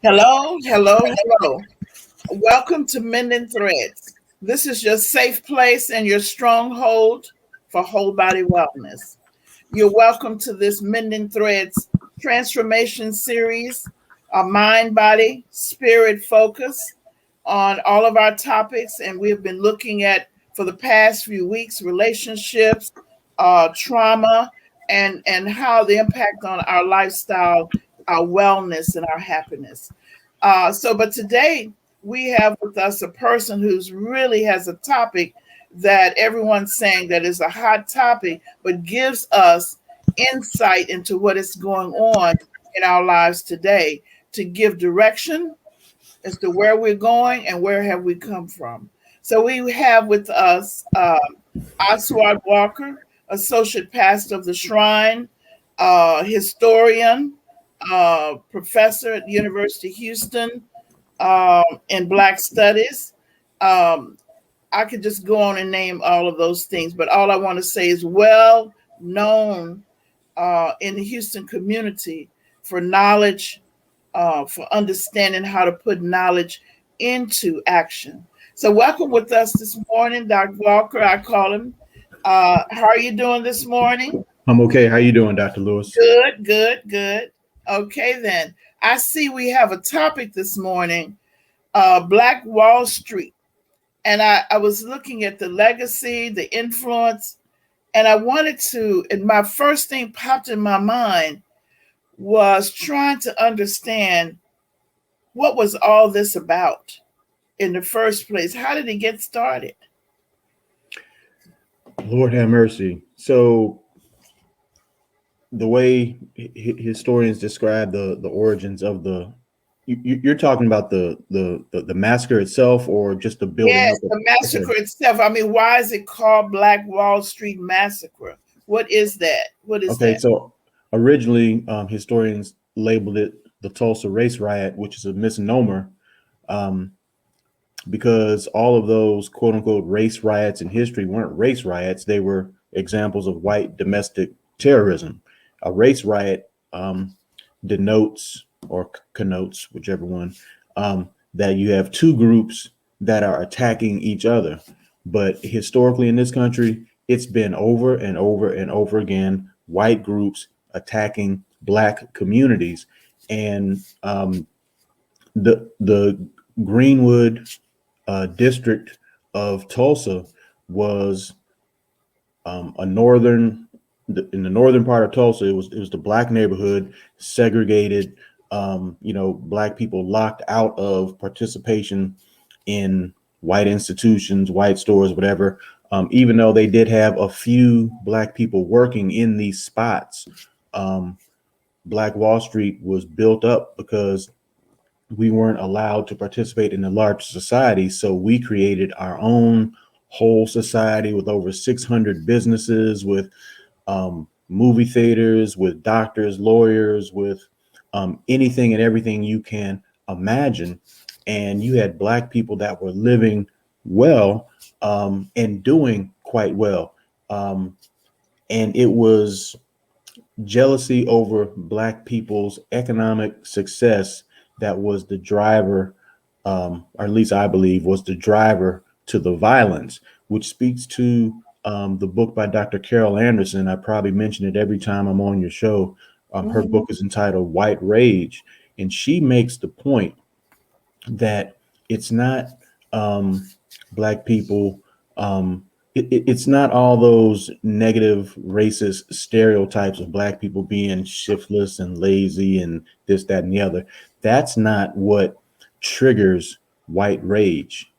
Hello, hello, hello. Welcome to Mending Threads. This is your safe place and your stronghold for whole body wellness. You're welcome to this Mending Threads transformation series, a mind, body, spirit focus on all of our topics. And we have been looking at, for the past few weeks, relationships, trauma, and how the impact on our lifestyle, our wellness, and our happiness. But today we have with us a person who's really has a topic that everyone's saying that is a hot topic, but gives us insight into what is going on in our lives today to give direction as to where we're going and where have we come from. So we have with us Oswald Walker, Associate Pastor of the Shrine, historian, professor at the University of Houston in Black Studies. Um, I could just go on and name all of those things, but all I want to say is well known in the Houston community for knowledge, for understanding how to put knowledge into action. So, welcome with us this morning, Dr. Walker. I call him. How are you doing this morning? I'm okay. How you doing, Dr. Lewis? Good, good, good. Okay, then. I see we have a topic this morning, Black Wall Street. And I was looking at the legacy, the influence, and I wanted to, and my first thing popped in my mind was trying to understand what was all this about in the first place. How did it get started? Lord have mercy. So the way historians describe the origins of you're talking about the massacre itself, or just the building Yes, up of. the Okay. massacre itself. I mean, why is it called Black Wall Street Massacre? What is that? What is Okay. that? So originally, historians labeled it the Tulsa Race Riot, which is a misnomer, um, because all of those quote unquote race riots in history weren't race riots. They were examples of white domestic terrorism. A race riot denotes or connotes, whichever one, that you have two groups that are attacking each other. But historically in this country, it's been over and over and over again white groups attacking black communities. And the Greenwood district of Tulsa was a northern in the northern part of Tulsa. It was the black neighborhood, segregated. Black people locked out of participation in white institutions, white stores, whatever. Even though they did have a few black people working in these spots, um, Black Wall Street was built up because we weren't allowed to participate in the large society. So we created our own whole society with over 600 businesses, with movie theaters, with doctors, lawyers, with anything and everything you can imagine. And you had black people that were living well, and doing quite well. Um, and it was jealousy over black people's economic success that was the driver, or at least I believe was the driver to the violence, which speaks to the book by Dr. Carol Anderson. I probably mention it every time I'm on your show. Her Mhm. book is entitled White Rage, and she makes the point that it's not um, black people. It's not all those negative racist stereotypes of black people being shiftless and lazy and this, that, and the other. That's not what triggers white rage.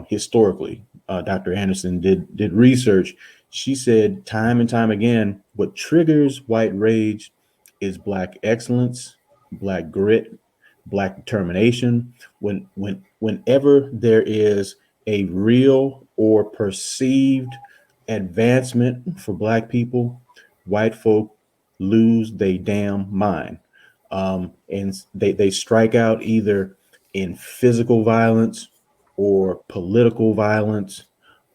Historically, Dr. Anderson did research. She said time and time again, what triggers white rage is black excellence, black grit, black determination. Whenever there is a real or perceived advancement for black people, white folk lose their damn mind. And they strike out either in physical violence or political violence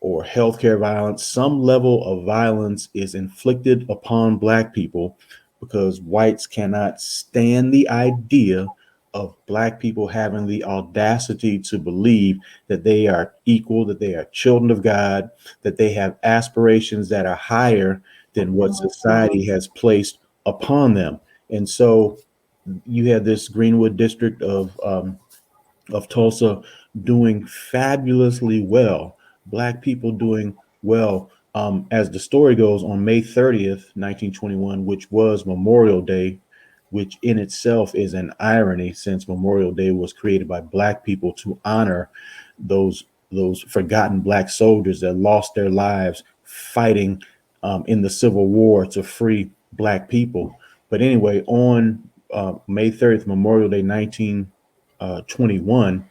or healthcare violence. Some level of violence is inflicted upon black people because whites cannot stand the idea of black people having the audacity to believe that they are equal, that they are children of God, that they have aspirations that are higher than what society has placed upon them. And so you have this Greenwood district of Tulsa doing fabulously well, black people doing well. As the story goes, on May 30th, 1921, which was Memorial Day, which in itself is an irony since Memorial Day was created by black people to honor those those forgotten black soldiers that lost their lives fighting in the Civil War to free black people. But anyway, on May 30th, Memorial Day 1921,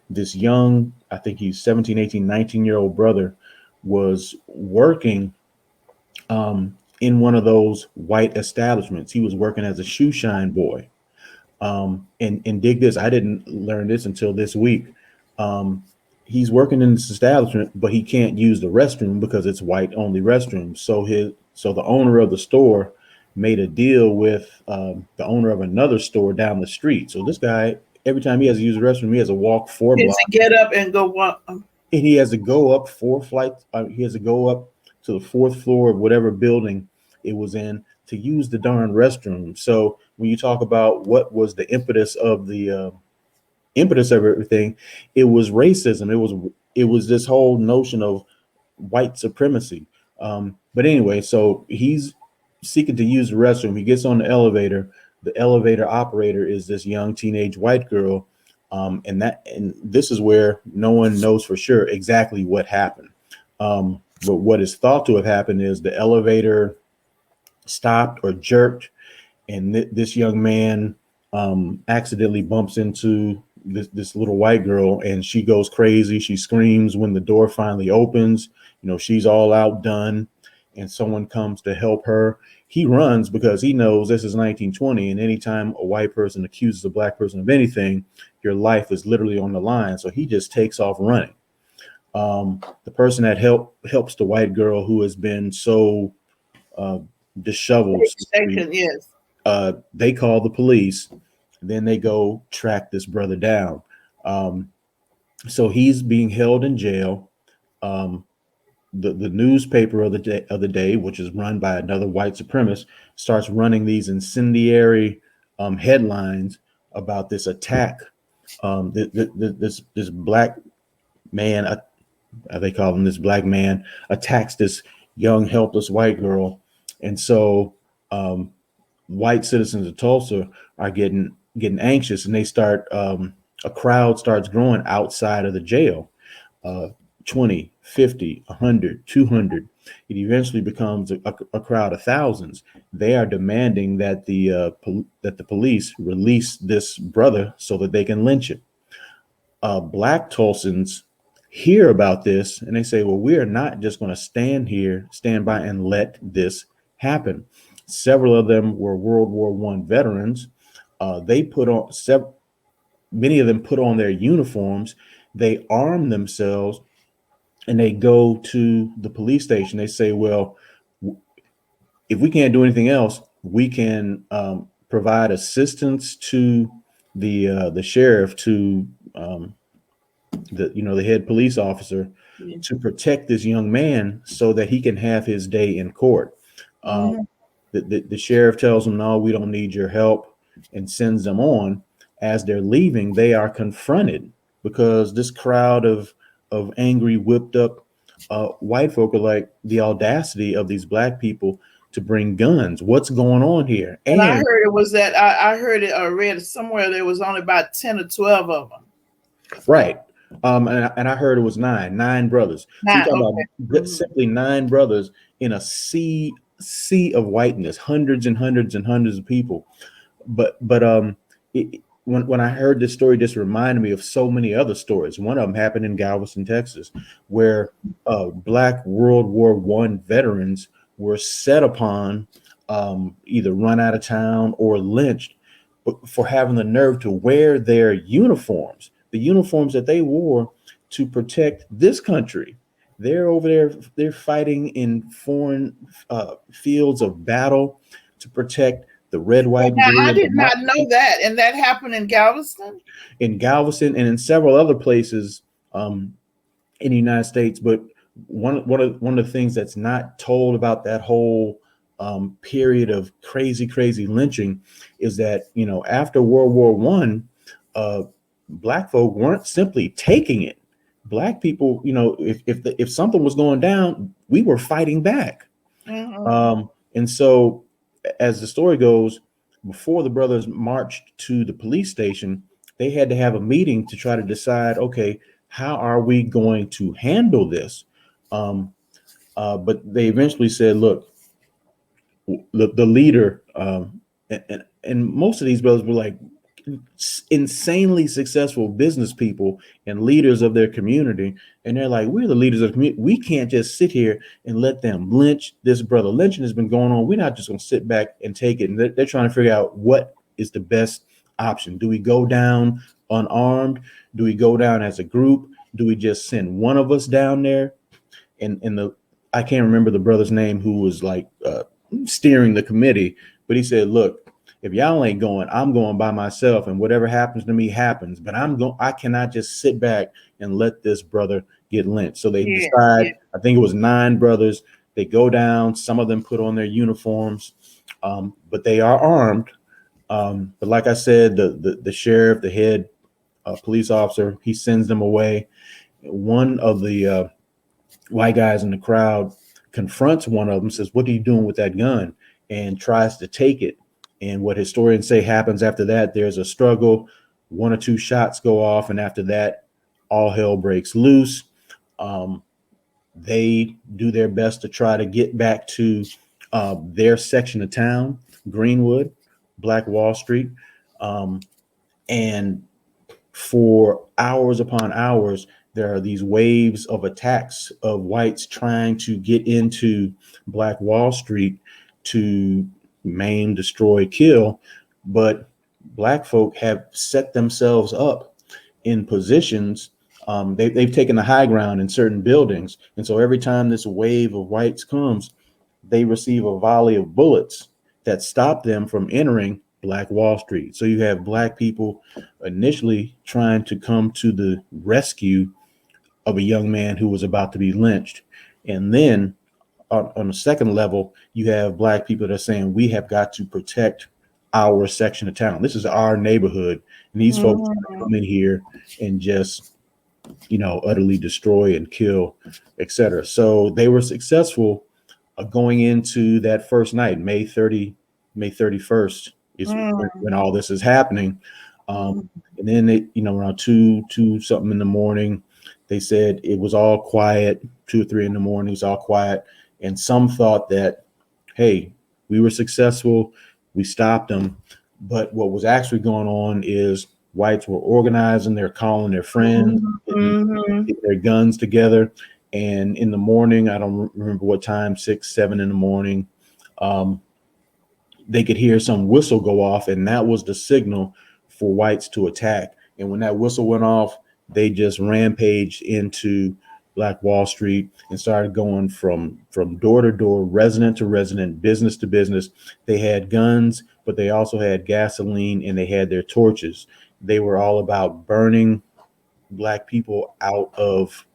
this young, I think he's 17, 18, 19-year-old brother was working in one of those white establishments. He was working as a shoe shine boy. And dig this, I didn't learn this until this week. Um, he's working in this establishment, but he can't use the restroom because it's white only restrooms. So the owner of the store made a deal with the owner of another store down the street. So this guy, every time he has to use the restroom, he has to walk 4 blocks, To get up and go walk. and he has to go up 4 flights. He has to go up to the fourth floor of whatever building it was in to use the darn restroom. So when you talk about what was the impetus of everything, it was racism. It was this whole notion of white supremacy. But anyway, so he's seeking to use the restroom. He gets on the elevator. The elevator operator is this young teenage white girl. And this is where no one knows for sure exactly what happened. But what is thought to have happened is the elevator stopped or jerked, and this young man accidentally bumps into this little white girl, and she goes crazy. She screams when the door finally opens. She's all outdone, and someone comes to help her. He runs because he knows this is 1920, and anytime a white person accuses a black person of anything, your life is literally on the line. So he just takes off running. The person that helps the white girl, who has been so disheveled, Yes. they call the police. Then they go track this brother down. So he's being held in jail. The newspaper of the day, which is run by another white supremacist, starts running these incendiary headlines about this attack. This black man, they call him, this black man attacks this young helpless white girl, and so white citizens of Tulsa are getting anxious, and they start a crowd starts growing outside of the jail. 20, 50, 100, 200. It eventually becomes a crowd of thousands. They are demanding that the police release this brother so that they can lynch him. Black Tulsans hear about this and they say, well, we are not just going to stand by and let this happen. Several of them were World War I veterans. They put on many of them put on their uniforms. They arm themselves and they go to the police station. They say, well, if we can't do anything else, we can provide assistance to the sheriff, to the head police officer, to protect this young man so that he can have his day in court. The sheriff tells them, no, we don't need your help, and sends them on. As they're leaving, they are confronted because this crowd of angry, whipped up white folk are like, the audacity of these black people to bring guns. What's going on here? And I heard it was that I heard it or read it somewhere there was only about 10 or 12 of them. Right. And I heard it was nine brothers. So you're talking about simply 9 brothers in a sea of whiteness, hundreds and hundreds and hundreds of people. But when I heard this story, just reminded me of so many other stories. One of them happened in Galveston, Texas, where black World War I veterans were set upon, either run out of town or lynched for having the nerve to wear their uniforms, the uniforms that they wore to protect this country. They're over there, they're fighting in foreign fields of battle to protect the red, white, and Now I blue, did not know that, and that happened in Galveston. in Galveston and in several other places um, in the United States. But one of the things that's not told about that whole period of crazy lynching is that, you know, after World War One, black folk weren't simply taking it. Black people, you know, if something was going down, we were fighting back. Mm-hmm. And so, as the story goes, before the brothers marched to the police station, they had to have a meeting to try to decide, okay, how are we going to handle this? Um, but they eventually said, look, the leader, and most of these brothers were like insanely successful business people and leaders of their community, and they're like, we're the leaders of the community, we can't just sit here and let them lynch this brother. Lynching has been going on, we're not just going to sit back and take it. And they're trying to figure out what is the best option. Do we go down unarmed? Do we go down as a group? Do we just send one of us down there? And the I can't remember the brother's name who was like steering the committee, but he said, "Look, if y'all ain't going, I'm going by myself, and whatever happens to me happens. But I cannot just sit back and let this brother get lynched." So they Yeah, decide. yeah. I think it was 9 brothers. They go down. Some of them put on their uniforms, but they are armed. But like I said, the sheriff, the head police officer, he sends them away. One of the white guys in the crowd confronts one of them, says, "What are you doing with that gun?" and tries to take it. And what historians say happens after that, there's a struggle, 1 or 2 shots go off, and after that, all hell breaks loose. Um, they do their best to try to get back to their section of town, Greenwood, Black Wall Street, um, and for hours upon hours, there are these waves of attacks of whites trying to get into Black Wall Street to maim, destroy, kill. But black folk have set themselves up in positions. They've taken the high ground in certain buildings. And so every time this wave of whites comes, they receive a volley of bullets that stop them from entering Black Wall Street. So you have black people initially trying to come to the rescue of a young man who was about to be lynched. And then on the second level, you have black people that are saying, we have got to protect our section of town. This is our neighborhood. And these folks Mm-hmm. come in here and just, you know, utterly destroy and kill, etc. So they were successful going into that first night, May 31st is when all this is happening. Mm-hmm. And then it, you know, around two something in the morning, they said it was all quiet. 2 or 3 in the morning, it's all quiet. And some thought that, hey, we were successful, we stopped them. But what was actually going on is whites were organizing, they're calling their friends, getting Mm-hmm. their guns together. And in the morning, I don't remember what time, 6, 7 in the morning, um, they could hear some whistle go off, and that was the signal for whites to attack. And when that whistle went off, they just rampaged into Black Wall Street and started going from door to door, resident to resident, business to business. They had guns, but they also had gasoline and they had their torches. They were all about burning black people out of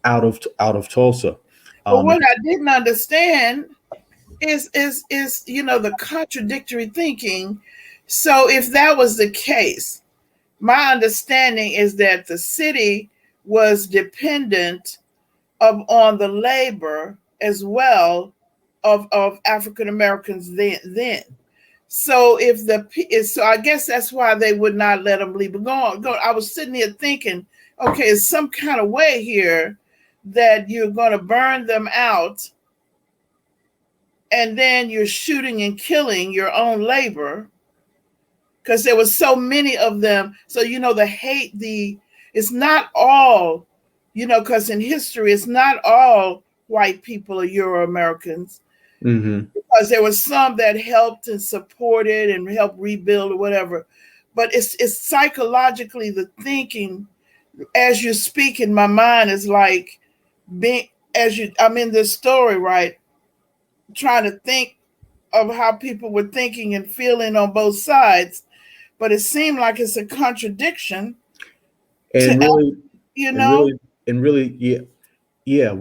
Tulsa. But Um, what I didn't understand is the contradictory thinking. So if that was the case, my understanding is that the city was dependent on the labor as well of African Americans then. So so I guess that's why they would not let them leave. But go. I was sitting here thinking, okay, it's some kind of way here that you're going to burn them out, and then you're shooting and killing your own labor because there was so many of them. So the hate, it's not all, because in history it's not all white people or Euro Americans, mhm. because there was some that helped and supported and helped rebuild or whatever. But it's psychologically the thinking as you speak in my mind is like being I'm in this story, right? Trying to think of how people were thinking and feeling on both sides, but it seemed like it's a contradiction to, And really, you and know. really, and really, yeah, yeah.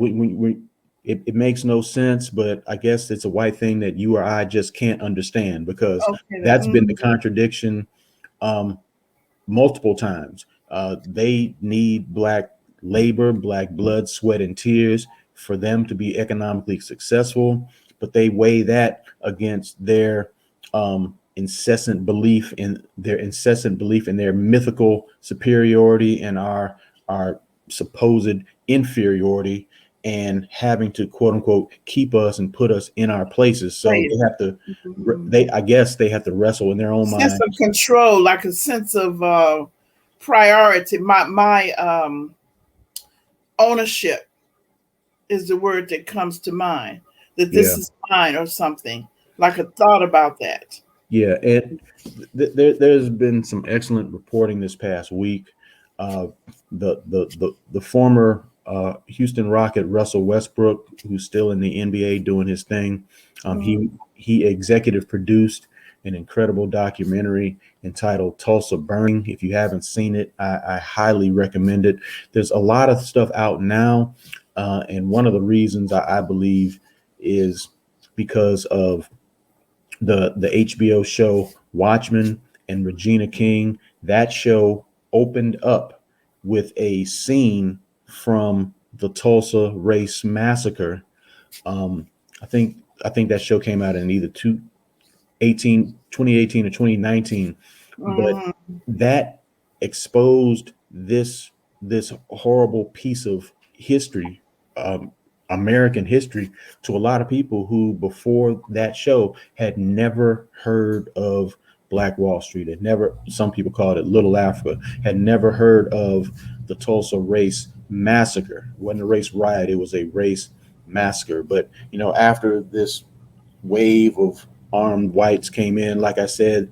It makes no sense, but I guess it's a white thing that you or I just can't understand because Okay. that's been the contradiction. Um, Multiple times. They need black labor, black blood, sweat, and tears for them to be economically successful, but they weigh that against their incessant belief in their mythical superiority and our supposed inferiority and having to quote unquote keep us and put us in our places. So Right. they have to Mhm. they I guess they have to wrestle in their own Sense of minds. control, like a sense of priority. My ownership is the word that comes to mind. That Yeah. this is mine or something. Like a thought about that. Yeah, and there's been some excellent reporting this past week. Uh, the former Houston Rocket Russell Westbrook, who's still in the NBA doing his thing, Mhm. he executive produced an incredible documentary entitled Tulsa Burning. If you haven't seen it, I highly recommend it. There's a lot of stuff out now, and one of the reasons I believe is because of the HBO show Watchmen and Regina King. That show opened up with a scene from the Tulsa Race Massacre. Um, I think that show came out in either 2018 or 2019, but Mhm. that exposed this horrible piece of history, um, American history, to a lot of people who before that show had never heard of Black Wall Street, had never, some people called it Little Africa, had never heard of the Tulsa Race Massacre. It wasn't a race riot, it was a race massacre. But after this wave of armed whites came in, like I said,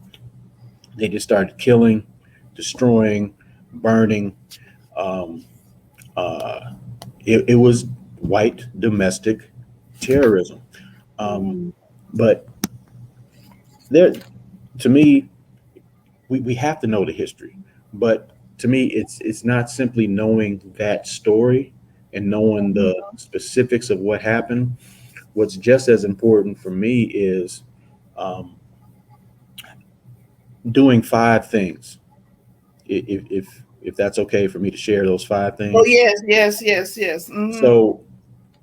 they just started killing, destroying, burning. Um, uh, it was white domestic terrorism. Um, Mhm. but there, to me, we have to know the history. But to me, it's not simply knowing that story and knowing the specifics of what happened. What's just as important for me is um, doing five things. If that's okay for me to share those five Oh things. yes, yes, yes, yes. Hmm. So,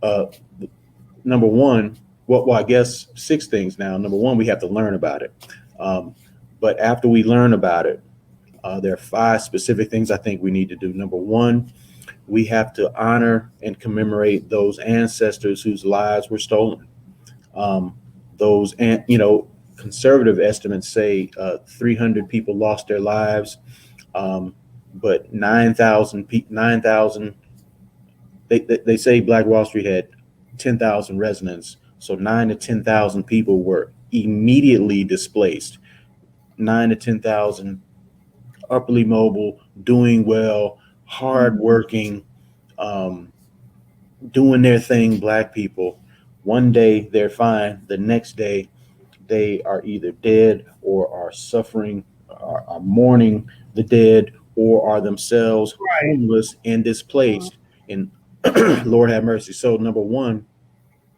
uh, number one, well, I guess six things now. Number one, we have to learn about it. Um, but after we learn about it, there are five specific things I think we need to do. Number one, we have to honor and commemorate those ancestors whose lives were stolen. Um, those, and conservative estimates say 300 people lost their lives, um, but 9,000 they say Black Wall Street had 10,000 residents, so 9 to 10,000 people were immediately displaced. 9 to 10,000 upperly mobile, doing well, hardworking, um, doing their thing. Black people. One day they're fine. The next day they are either dead or are suffering, are mourning the dead, or are themselves Right. homeless and displaced. And Lord have mercy. So, number one,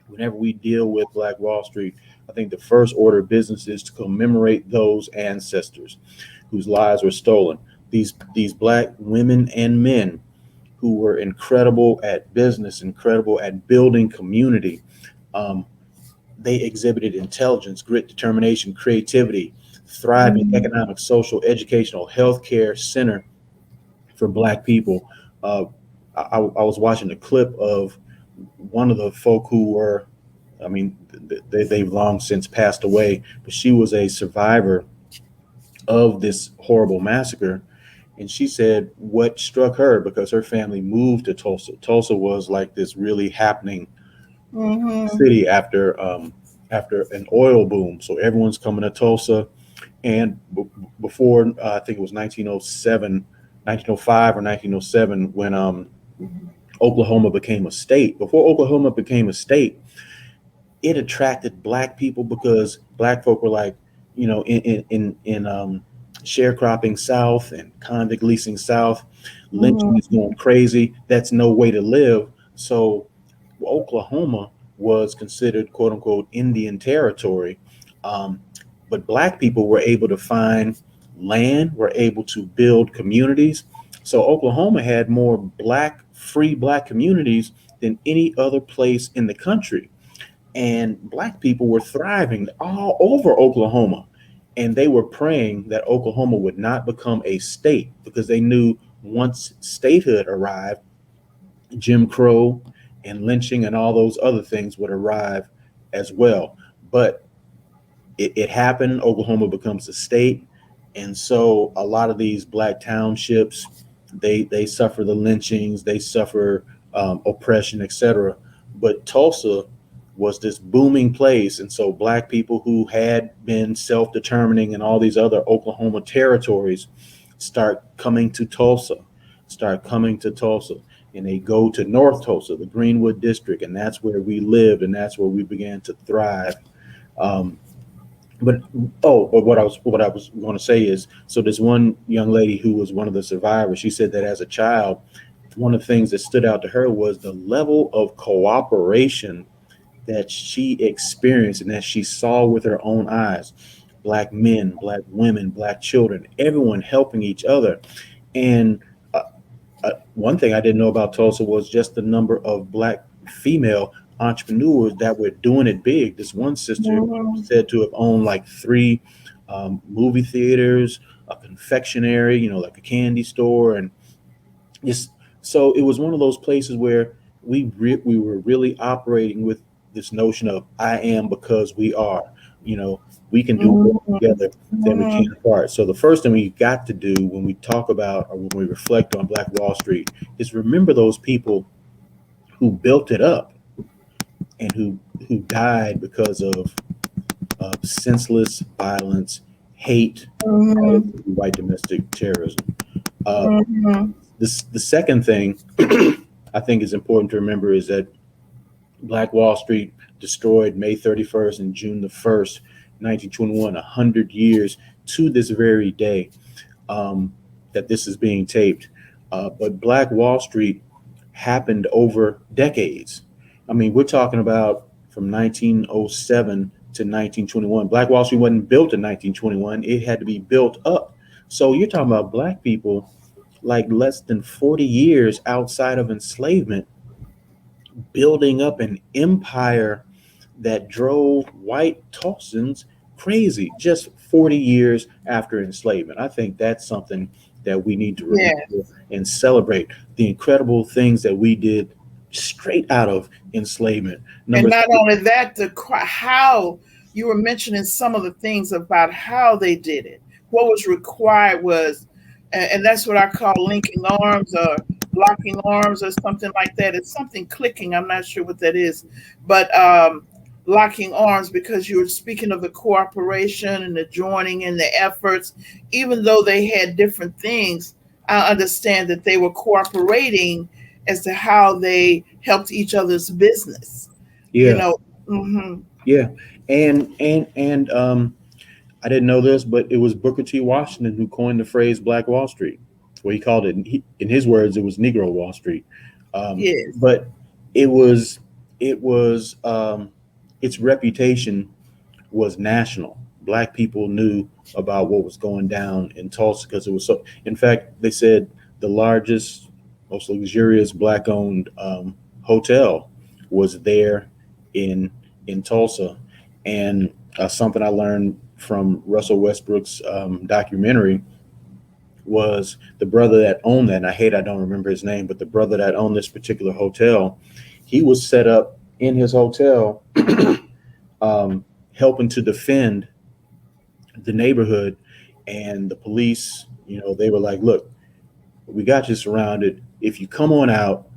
whenever we deal with Black Wall Street, I think the first order of business is to commemorate those ancestors whose lives were stolen. These Black women and men who were incredible at business, incredible at building community. Um, they exhibited intelligence, grit, determination, creativity, thriving Mhm. economic, social, educational, healthcare center for Black people. Uh, I was watching a clip of one of the folk who were, I mean, they've long since passed away, but she was a survivor of this horrible massacre. And she said what struck her, because her family moved to Tulsa. Tulsa was like this really happening Mhm. city after an oil boom. So everyone's coming to Tulsa. And before, I think it was 1907, 1905 or 1907, when Oklahoma became a state. Before Oklahoma became a state, it attracted black people because black folk were like, in sharecropping South and convict leasing South, lynching is Mhm. going crazy. That's no way to live. So Oklahoma was considered quote unquote Indian territory. Um, but black people were able to find land, were able to build communities. So Oklahoma had more free black communities than any other place in the country. And black people were thriving all over Oklahoma. And they were praying that Oklahoma would not become a state because they knew once statehood arrived, Jim Crow and lynching and all those other things would arrive as well. But it happened. Oklahoma becomes a state, and so a lot of these black townships, they suffer the lynchings, they suffer oppression, etc. But Tulsa was this booming place, and so black people who had been self-determining in all these other Oklahoma territories start coming to Tulsa, start coming to Tulsa, and they go to North Tulsa, the Greenwood district, and that's where we lived, and that's where we began to thrive. Um, but but what I was going to say is, so this one young lady who was one of the survivors, she said that as a child, one of the things that stood out to her was the level of cooperation that she experienced and that she saw with her own eyes. Black men, black women, black children, everyone helping each other. And uh, one thing I didn't know about Tulsa was just the number of black female entrepreneurs that were doing it big. This one sister Mhm. said to have owned like three movie theaters, a confectionery, like a candy store, and just so it was one of those places where we were really operating with this notion of I am because we are. You know, we can do more Mhm. together than we can Mhm. apart. So the first thing we got to do when we talk about or when we reflect on Black Wall Street is remember those people who built it up and who died because of senseless violence, hate, Mhm. white domestic terrorism. Uh, Mhm. the second thing I think is important to remember is that Black Wall Street destroyed May 31st and June the 1st, 1921, 100 years to this very day um, that this is being taped. But Black Wall Street happened over decades. I mean, we're talking about from 1907 to 1921. Black Wall Street wasn't built in 1921, it had to be built up. So you're talking about black people like less than 40 years outside of enslavement, building up an empire that drove white Tulsans crazy just 40 years after enslavement. I think that's something that we need to Yeah. remember and celebrate the incredible things that we did straight out of enslavement. And Number not three, only that, how you were mentioning some of the things about how they did it. What was required was, and that's what I call linking arms or locking arms or something like that. It's something clicking. I'm not sure what that is, but locking arms, because you were speaking of the cooperation and the joining and the efforts. Even though they had different things, I understand that they were cooperating as to how they helped each other's business, you yeah, know. Hmm. yeah, and I didn't know this, but it was Booker T. Washington who coined the phrase Black Wall Street. Well, he called it, in his words, it was Negro Wall Street. Yes. But it was its reputation was national. Black people knew about what was going down in Tulsa because it was so. In fact, they said the largest, most luxurious black-owned hotel was there in in Tulsa, and something I learned from Russell Westbrook's documentary was the brother that owned that. And I don't remember his name, but the brother that owned this particular hotel, he was set up in his hotel, um, helping to defend the neighborhood. And the police, they were like, look, we got you surrounded. If you come on out,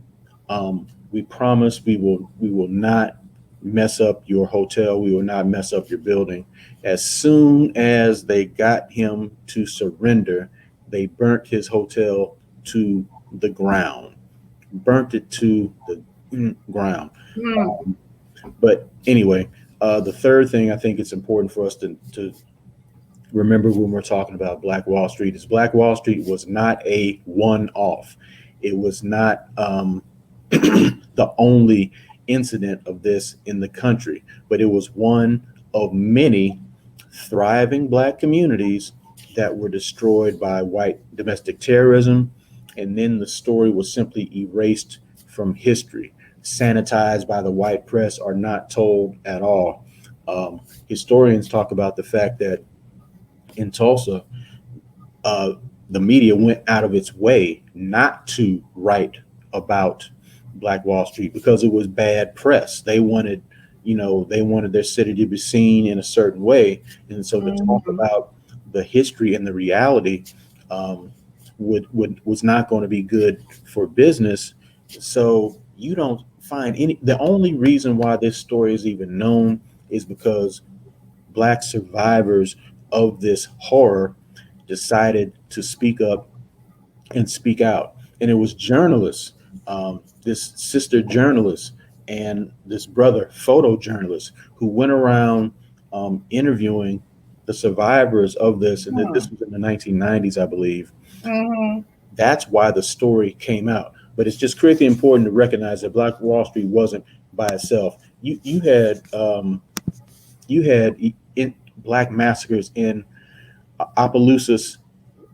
we promise we will not mess up your hotel. We will not mess up your building. As soon as they got him to surrender, they burnt his hotel to the ground, burnt it to the ground. Mm. But anyway, the third thing I think it's important for us to remember when we're talking about Black Wall Street is Black Wall Street was not a one off. It was not the only incident of this in the country, but it was one of many thriving Black communities that were destroyed by white domestic terrorism. And then the story was simply erased from history, sanitized by the white press, or not told at all. Historians talk about the fact that in Tulsa, uh, the media went out of its way not to write about Black Wall Street because it was bad press. They wanted, they wanted their city to be seen in a certain way, and so to talk Mhm. about the history and the reality um, would was not going to be good for business. So you don't find any. The only reason why this story is even known is because Black survivors of this horror decided to speak up and speak out. And it was journalists, this sister journalist and this brother photojournalist, who went around interviewing the survivors of this. And this Mhm. was in the 1990s, I believe. Mhm. That's why the story came out. But it's just critically important to recognize that Black Wall Street wasn't by itself. You had Black massacres in Opelousas,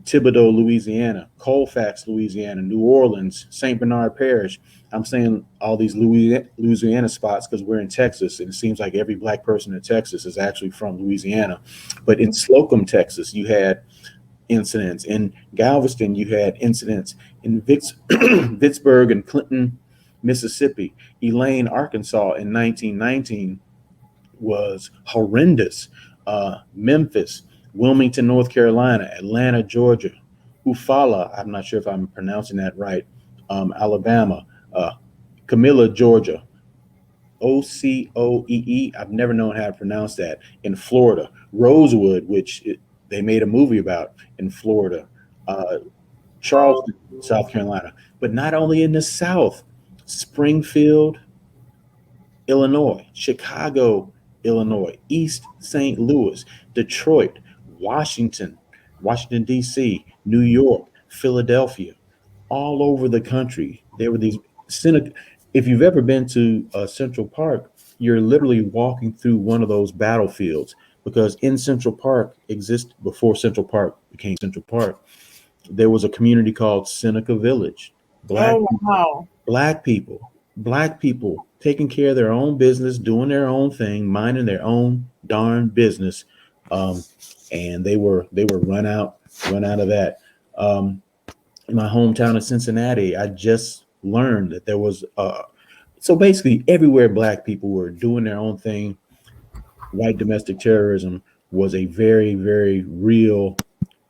Thibodaux, Louisiana, Colfax, Louisiana, New Orleans, St. Bernard Parish. I'm saying all these Louisiana spots because we're in Texas, and it seems like every Black person in Texas is actually from Louisiana. But in Slocum, Texas, you had incidents. In Galveston, you had incidents. In Vicksburg and Clinton, Mississippi, Elaine, Arkansas in 1919 was horrendous. Memphis, Wilmington, North Carolina, Atlanta, Georgia, Eufaula, I'm not sure if I'm pronouncing that right, Alabama, uh, Camilla, Georgia, Ocoee, I've never known how to pronounce that, in Florida, Rosewood, they made a movie about in Florida, uh, Charleston, South Carolina, but not only in the South, Springfield, Illinois, Chicago, Illinois, East St. Louis, Detroit, Washington, Washington, D.C., New York, Philadelphia, all over the country. There were these if you've ever been to Central Park, you're literally walking through one of those battlefields because in Central Park exists before Central Park became Central Park. There was a community called Seneca Village. Black Oh wow. black people, black people taking care of their own business, doing their own thing, minding their own darn business, um, and they were run out of that. Um, in my hometown of Cincinnati, I just learned that there was so basically everywhere black people were doing their own thing. White domestic terrorism was a very, very real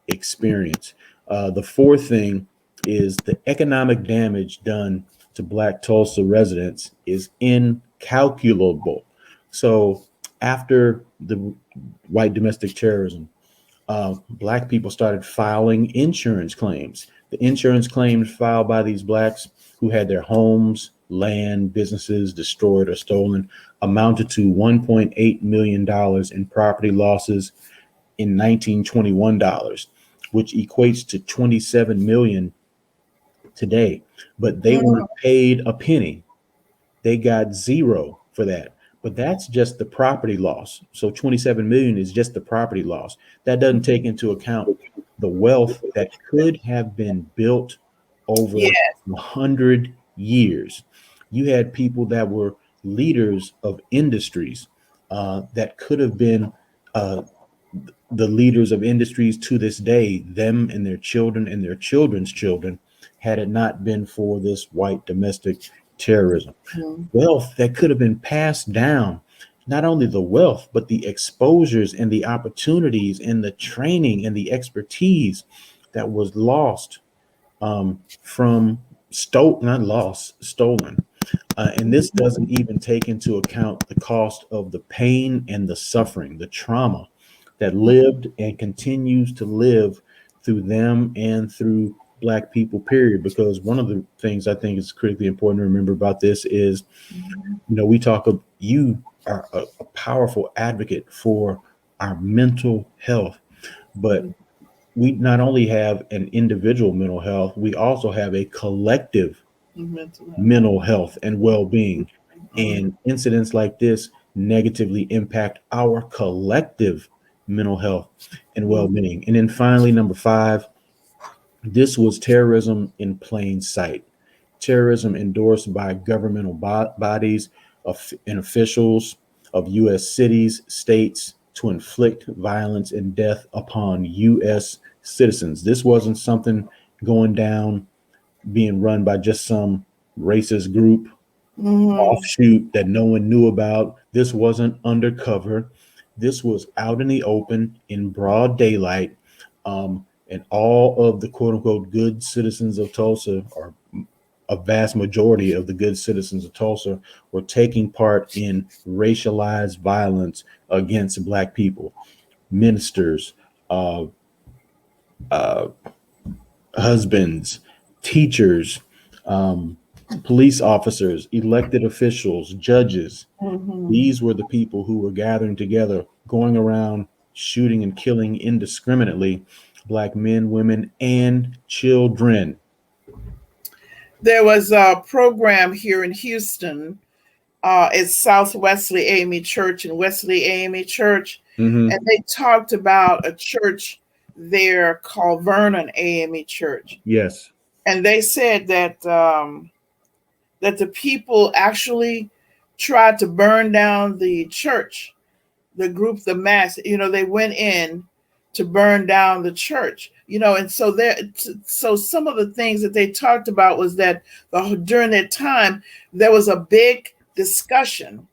experience. The fourth thing is the economic damage done to Black Tulsa residents is incalculable. So after the white domestic terrorism, Black people started filing insurance claims. The insurance claims filed by these Blacks who had their homes, land, businesses destroyed or stolen amounted to $1.8 million in property losses in 1921 dollars, which equates to 27 million today. But they Mhm. weren't paid a penny. They got zero for that. But that's just the property loss. So 27 million is just the property loss. That doesn't take into account the wealth that could have been built over Yeah. 100 years. You had people that were leaders of industries that could have been uh, the leaders of industries to this day, them and their children and their children's children, had it not been for this white domestic terrorism. Mhm. Wealth that could have been passed down, not only the wealth, but the exposures and the opportunities and the training and the expertise that was lost from not lost, stolen. And this doesn't even take into account the cost of the pain and the suffering, the trauma that lived and continues to live through them and through Black people, period. Because one of the things I think is critically important to remember about this is, we talk of, you are a powerful advocate for our mental health, but we not only have an individual mental health, we also have a collective Mental health. mental health and well-being. And incidents like this negatively impact our collective mental health and well-being. And then finally, number five, this was terrorism in plain sight. Terrorism endorsed by governmental bodies and officials of U.S. cities, states to inflict violence and death upon U.S. citizens. This wasn't something going down being run by just some racist group offshoot that no one knew about. This wasn't undercover. This was out in the open in broad daylight. And all of the quote unquote good citizens of Tulsa, or a vast majority of the good citizens of Tulsa, were taking part in racialized violence against Black people. Ministers, uh, uh, husbands, teachers, um, police officers, elected officials, judges. These were the people who were gathering together, going around shooting and killing indiscriminately Black men, women, and children. There was a program here in Houston. It's South Wesley AME Church and Wesley AME Church, and Mm-hmm. they talked about a church there called Vernon AME Church, Yes. and they said that that the people actually tried to burn down the church, the group, the mass. They went in to burn down the church. And so some of the things that they talked about was that during that time there was a big discussion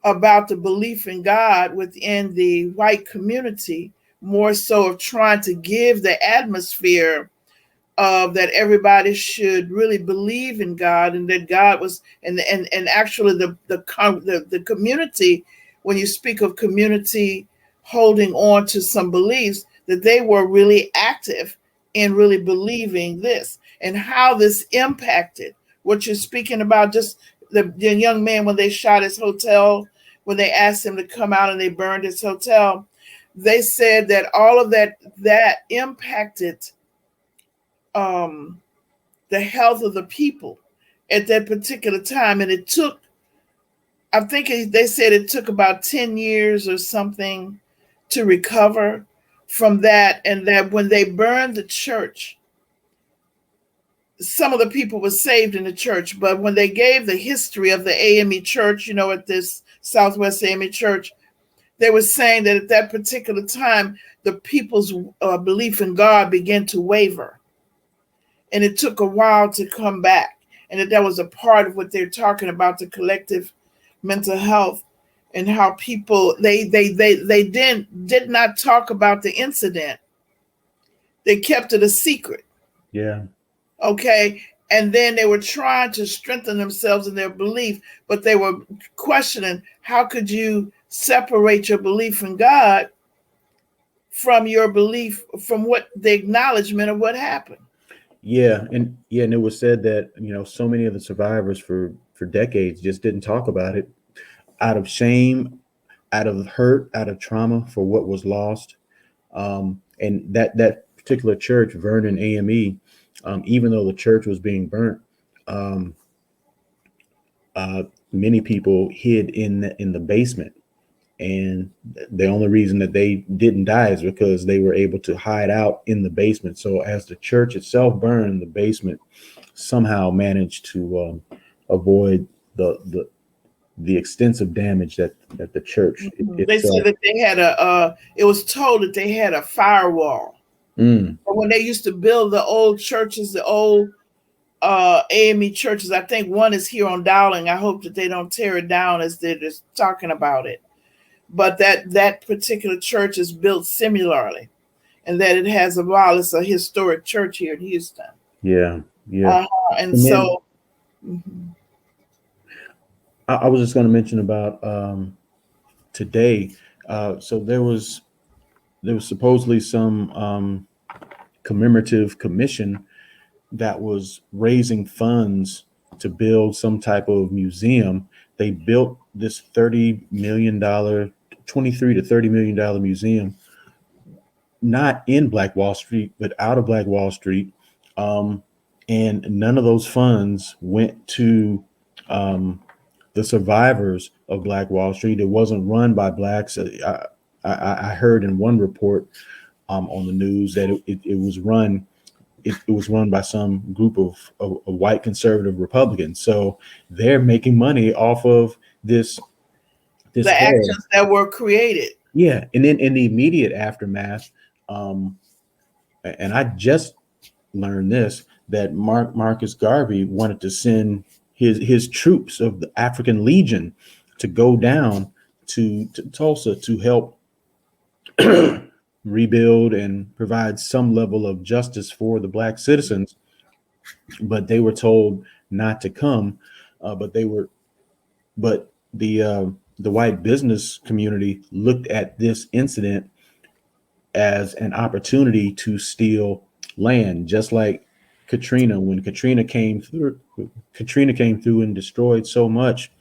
about the belief in God within the white community, more so of trying to give the atmosphere of that everybody should really believe in God, and that God was, and actually the community, when you speak of community holding on to some beliefs, that they were really active in really believing this, and how this impacted what you're speaking about. Just the young man, when they shot his hotel, when they asked him to come out and they burned his hotel, they said that all of that impacted um, the health of the people at that particular time. And it took, I think they said it took about 10 years or something to recover from that. And that when they burned the church, some of the people were saved in the church. But when they gave the history of the AME church, at this Southwest AME church, they were saying that at that particular time, the people's belief in God began to waver, and it took a while to come back, and that was a part of what they're talking about, the collective mental health, and how people they did not talk about the incident. They kept it a secret. Yeah. Okay. And then they were trying to strengthen themselves in their belief, but they were questioning, how could you separate your belief in God from your belief, from what the acknowledgement of what happened? And it was said that so many of the survivors for decades just didn't talk about it, out of shame, out of hurt, out of trauma for what was lost. And that particular church, Vernon AME, even though the church was being burnt, um, many people hid in the basement. And the only reason that they didn't die is because they were able to hide out in the basement. So as the church itself burned, the basement somehow managed to avoid the extensive damage that the church They said itself. that they had it was told that they had a firewall. Mm, But when they used to build the old churches, the old AME churches, I think one is here on Dowling. I hope that they don't tear it down as they're just talking about it. But that particular church is built similarly, and that it has a while. It's a historic church here in Houston. yeah, yeah. Uh, and And then so, mhm. I was just going to mention about today. So there was supposedly some commemorative commission that was raising funds to build some type of museum. They built this $30 million, 23 to $30 million museum, not in Black Wall Street, but out of Black Wall Street. Um, and none of those funds went to um, the survivors of Black Wall Street. It wasn't run by blacks. I heard in one report on the news that it was run. It was run by some group of white conservative Republicans. So they're making money off of this The hall. actions that were created. Yeah, and then in the immediate aftermath, um, and I just learned this, that Marcus Garvey wanted to send his troops of the African Legion to go down to Tulsa to help rebuild and provide some level of justice for the black citizens, but they were told not to come. But they were, but the white business community looked at this incident as an opportunity to steal land, just like Katrina. When Katrina came through and destroyed so much,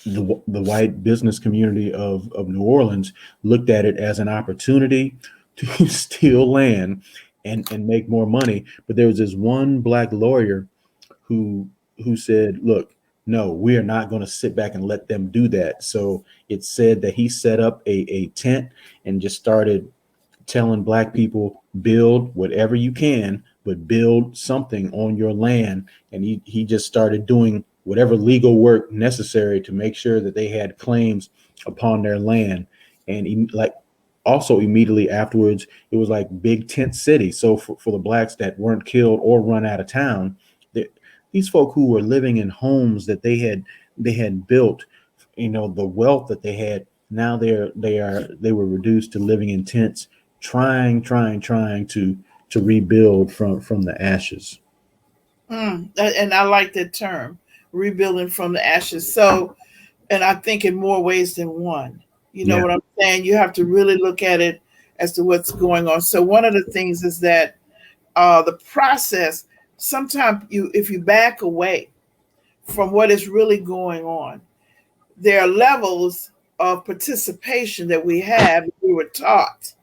the white business community of New Orleans looked at it as an opportunity to steal land and make more money. But there was this one black lawyer who said, "Look, no, we are not going to sit back and let them do that." So it said that he set up a tent and just started telling black people, build whatever you can, but build something on your land. And he just started doing whatever legal work necessary to make sure that they had claims upon their land. And like also immediately afterwards, it was like big tent city. So for the blacks that weren't killed or run out of town, these folk who were living in homes that they had built, the wealth that they had, now they were reduced to living in tents, trying to rebuild from the ashes. And I like that term, rebuilding from the ashes. So, and I think in more ways than one. You know Yeah, what I'm saying? You have to really look at it as to what's going on. So one of the things is that the process, sometimes if you back away from what is really going on, there are levels of participation that we were taught.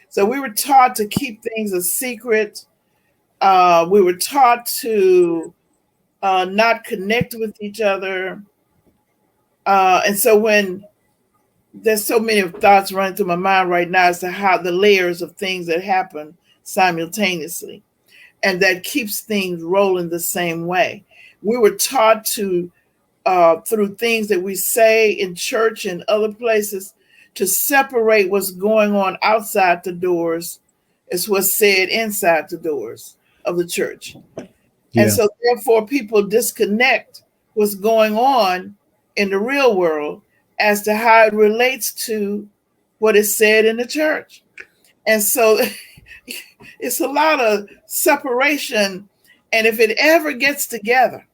So we were taught to keep things a secret. We were taught to not connect with each other. And so when there's so many thoughts running through my mind right now as to how the layers of things that happen simultaneously, and that keeps things rolling the same way. We were taught to, through things that we say in church and other places, to separate what's going on outside the doors is what's said inside the doors of the church. And yeah. so, therefore, people disconnect what's going on in the real world as to how it relates to what is said in the church. And so, it's a lot of separation. And if it ever gets together,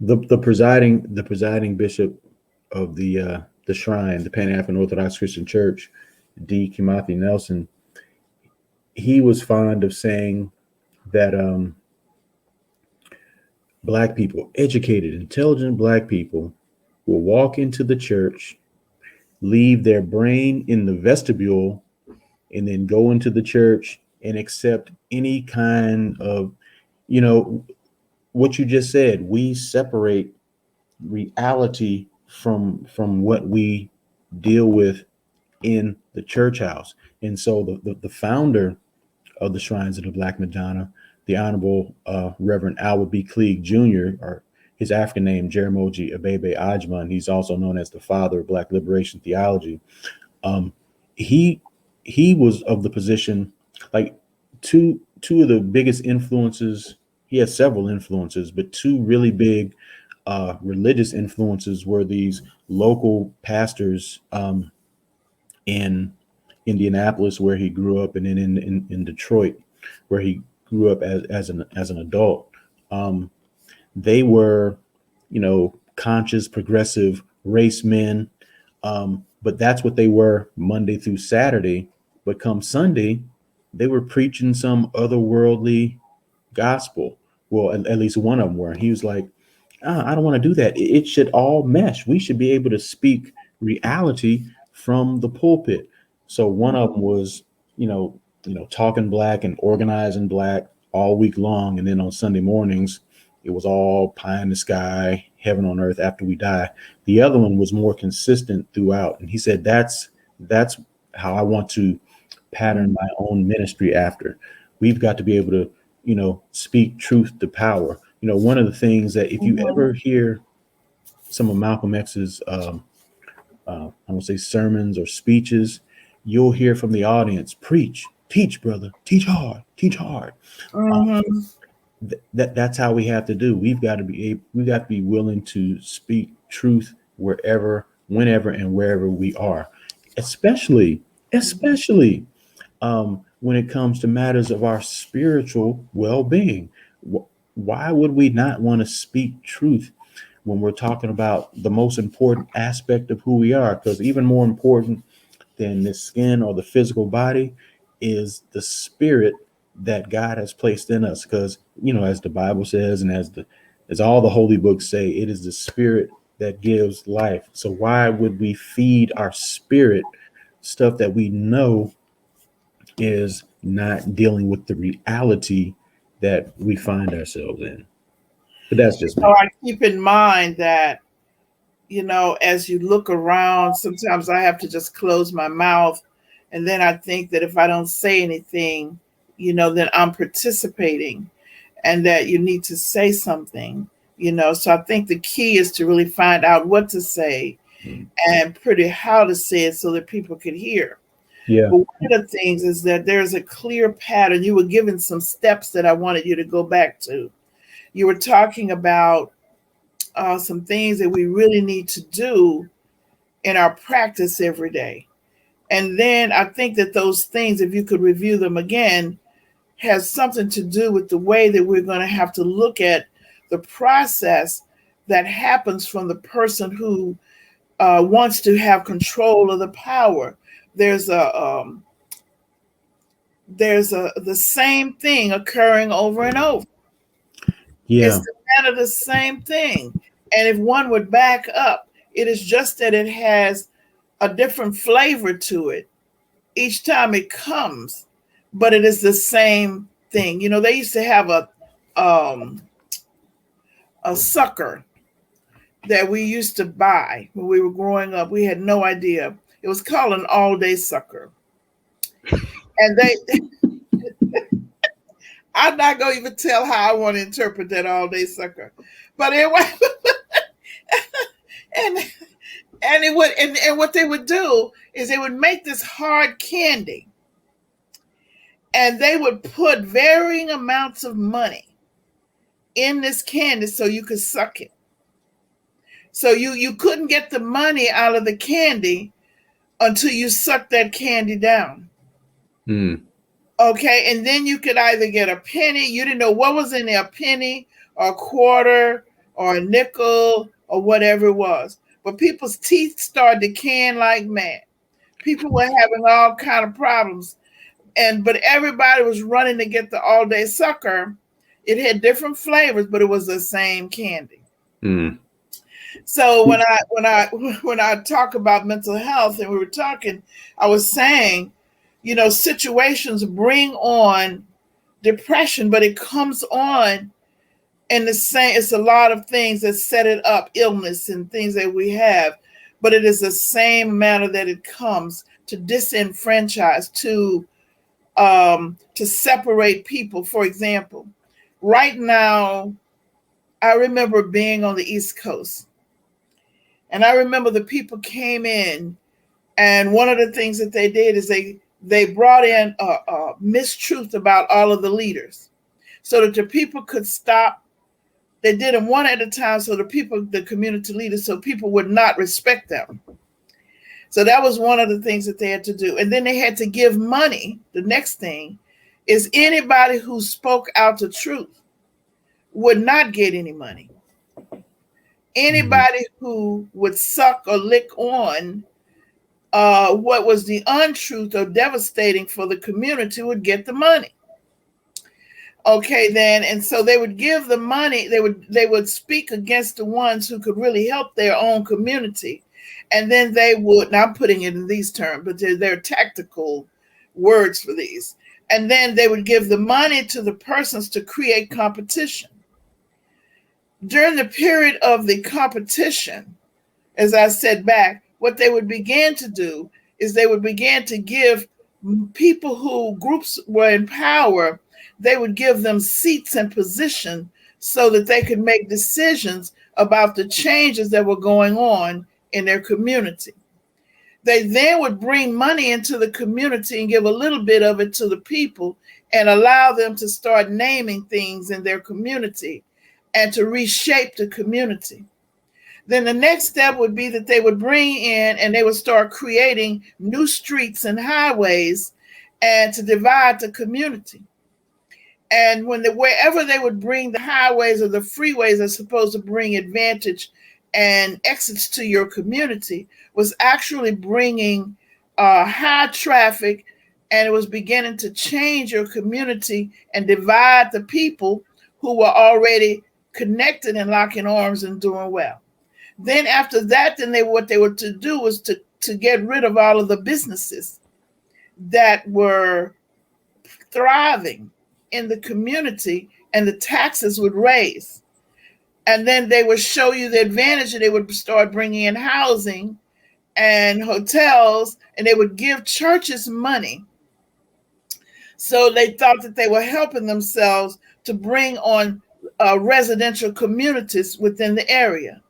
The presiding bishop of the shrine, the Pan African Orthodox Christian Church, D. Kimothy Nelson, he was fond of saying that black people, educated, intelligent black people, will walk into the church, leave their brain in the vestibule, and then go into the church and accept any kind of, you know, what you just said. We separate reality from what we deal with in the church house. And so the founder of the Shrines of the Black Madonna, the Honorable Reverend Albert B. Cleage Jr., or his African name, Jeramogi Abebe Ajman. He's also known as the father of Black liberation theology. Um, he he was of the position, like two of the biggest influences. He had several influences, but two really big religious influences were these local pastors in Indianapolis, where he grew up, and then in Detroit, where he grew up as an adult. Um, they were, conscious, progressive race men, but that's what they were Monday through Saturday. But come Sunday, they were preaching some otherworldly gospel. Well, at least one of them were. He was like, I don't want to do that. It should all mesh. We should be able to speak reality from the pulpit. So one of them was, talking black and organizing black all week long, and then on Sunday mornings, it was all pie in the sky, heaven on earth after we die. The other one was more consistent throughout, and he said that's how I want to pattern my own ministry after. We've got to be able to, speak truth to power. One of the things that if you Mhm. ever hear some of Malcolm X's, I would say sermons or speeches, you'll hear from the audience, preach, teach, brother, teach hard, teach hard. Mhm. That's how we have to do. We got to be willing to speak truth wherever, whenever, and wherever we are, especially, especially when it comes to matters of our spiritual well-being. Why would we not want to speak truth when we're talking about the most important aspect of who we are? Because even more important than the skin or the physical body is the spirit that God has placed in us. Because as the Bible says, and as all the holy books say, it is the spirit that gives life. So why would we feed our spirit stuff that we know is not dealing with the reality that we find ourselves in? But that's just So me. I keep in mind that, as you look around, sometimes I have to just close my mouth. And then I think that if I don't say anything, then I'm participating, and that you need to say something. So I think the key is to really find out what to say and pretty how to say it so that people can hear. Yeah. But one of the things is that there's a clear pattern. You were given some steps that I wanted you to go back to. You were talking about some things that we really need to do in our practice every day. And then I think that those things, if you could review them again, has something to do with the way that we're going to have to look at the process that happens from the person who wants to have control of the power. There's the same thing occurring over and over. It's Yeah. the kind of the same thing. And if one would back up, it is just that it has a different flavor to it each time it comes, but it is the same thing. They used to have um, a sucker that we used to buy when we were growing up. We had no idea. It was called an all day sucker. And I'm not going to even tell how I want to interpret that all day sucker. But anyway, and and what they would do is they would make this hard candy, and they would put varying amounts of money in this candy so you could suck it. So you couldn't get the money out of the candy until you sucked that candy down. Mm. Okay, and then you could either get a penny. You didn't know what was in there, a penny or a quarter or a nickel or whatever it was. But people's teeth started decaying like mad. People were having all kind of problems, but everybody was running to get the all day sucker. It had different flavors, but it was the same candy. Mm. So when I talk about mental health, and we were talking, I was saying, situations bring on depression, but it comes on in the same. It's a lot of things that set it up, illness and things that we have, but it is the same manner that it comes to disenfranchise, to separate people. For example, right now, I remember being on the East Coast, and I remember the people came in, and one of the things that they did is they brought in a mistruth about all of the leaders, so that the people could stop. They did them one at a time, so the community leaders, so people would not respect them. So that was one of the things that they had to do. And then they had to give money. The next thing is anybody who spoke out the truth would not get any money. Mm. Anybody who would suck or lick on what was the untruth or devastating for the community would get the money. Okay, then, and so they would give the money. They would speak against the ones who could really help their own community, and then they would. Now I'm putting it in these terms, but they're tactical words for these. And then they would give the money to the persons to create competition. During the period of the competition, as I said back, what they would begin to do is they would begin to give people who groups were in power, they would give them seats and position so that they could make decisions about the changes that were going on in their community. They then would bring money into the community and give a little bit of it to the people and allow them to start naming things in their community and to reshape the community. Then the next step would be that they would bring in and they would start creating new streets and highways and to divide the community. And wherever they would bring the highways or the freeways are supposed to bring advantage and exits to your community was actually bringing high traffic, and it was beginning to change your community and divide the people who were already connected and locking arms and doing well. Then after that, what they were to do was to get rid of all of the businesses that were thriving in the community, and the taxes would raise. And then they would show you the advantage, and they would start bringing in housing and hotels, and they would give churches money. So they thought that they were helping themselves to bring on residential communities within the area.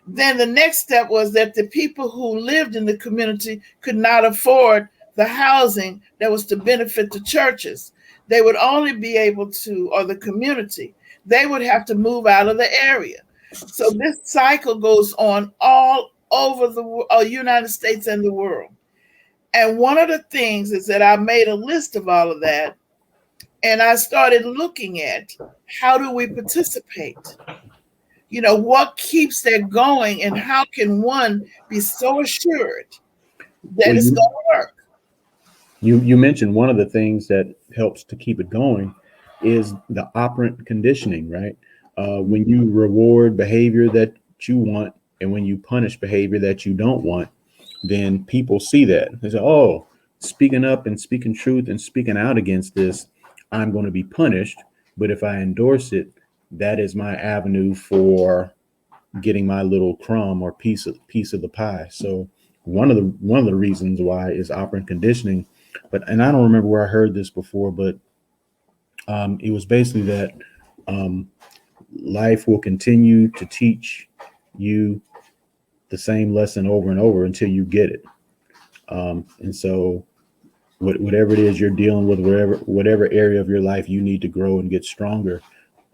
Then the next step was that the people who lived in the community could not afford the housing that was to benefit the churches. They would only be able to, or the community, they would have to move out of the area. So this cycle goes on all over the United States and the world. And one of the things is that I made a list of all of that, and I started looking at how do we participate? What keeps that going, and how can one be so assured that Well, it's going to work? you mentioned one of the things that helps to keep it going is the operant conditioning, right? When you reward behavior that you want and when you punish behavior that you don't want, then people see that. They say, oh, speaking up and speaking truth and speaking out against this, I'm going to be punished. But if I endorse it, that is my avenue for getting my little crumb or piece of the pie. So one of the reasons why is operant conditioning. And I don't remember where I heard this before, but it was basically that um, life will continue to teach you the same lesson over and over until you get it. And so whatever it is you're dealing with, whatever area of your life you need to grow and get stronger,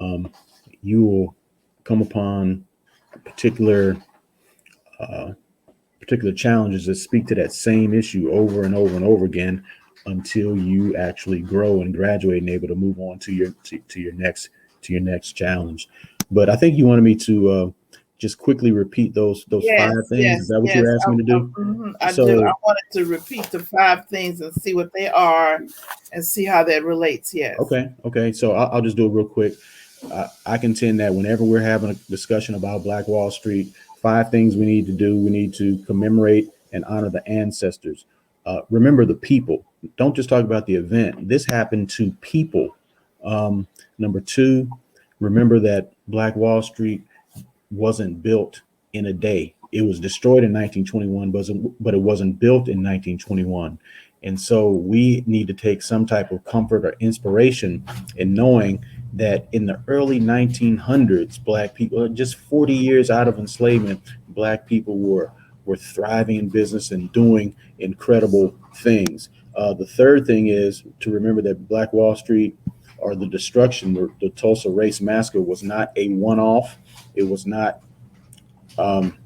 um, you will come upon particular uh, particular challenges that speak to that same issue over and over and over again until you actually grow and graduate and able to move on to your next challenge. But I think you wanted me to just quickly repeat those five Yes, things. Is yes, that what you yes. were asking me to do? I do. I So wanted to repeat the 5 things and see what they are and see how that relates. Yes. okay. So I'll just do it real quick. I contend that whenever we're having a discussion about Black Wall Street, 5 things we need to do. We need to commemorate and honor the ancestors. Remember the people. Don't just talk about the event. This happened to people. Number 2, remember that Black Wall Street wasn't built in a day. It was destroyed in 1921, but it wasn't built in 1921. And so we need to take some type of comfort or inspiration in knowing that in the early 1900s, Black people, just 40 years out of enslavement, Black people were thriving in business and doing incredible things. The third thing is to remember that Black Wall Street, or the destruction, the Tulsa Race Massacre, was not a one-off. It was not. Um,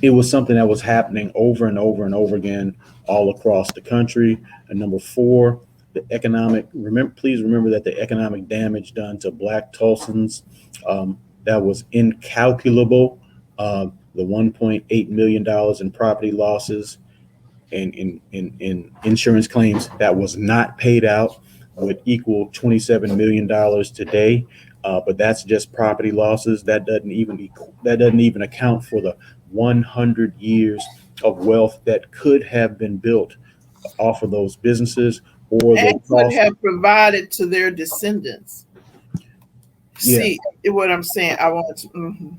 it was something that was happening over and over and over again all across the country. And number 4, please remember that the economic damage done to Black Tulsans, that was incalculable. The $1.8 million in property losses, in insurance claims that was not paid out would equal $27 million today. But that's just property losses. That doesn't even account for the 100 years of wealth that could have been built off of those businesses, or and the could cost. have provided to their descendants. Yeah, See what I'm saying? I want to.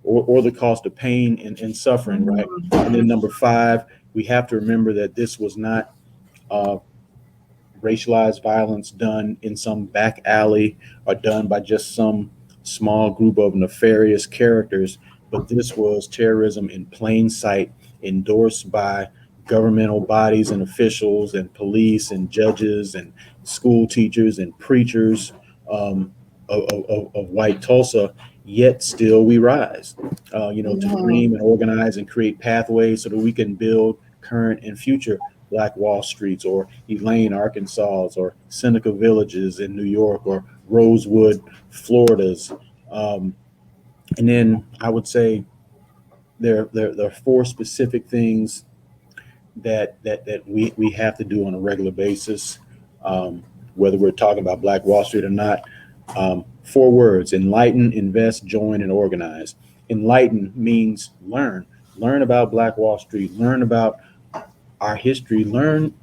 or the cost of pain and suffering, right? And then number five, we have to remember that this was not uh, racialized violence done in some back alley or done by just some small group of nefarious characters, but this was terrorism in plain sight, endorsed by governmental bodies and officials and police and judges and school teachers and preachers, um, of white Tulsa. Yet still we rise, to dream and organize and create pathways so that we can build current and future Black Wall Streets, or Elaine, Arkansas, or Seneca Villages in New York, or Rosewood, Florida's. Um, and then I would say there are four specific things that we have to do on a regular basis, um, whether we're talking about Black Wall Street or not. Four words: enlighten, invest, join, and organize. Enlighten means learn. Learn about Black Wall Street. Learn about our history. Learn,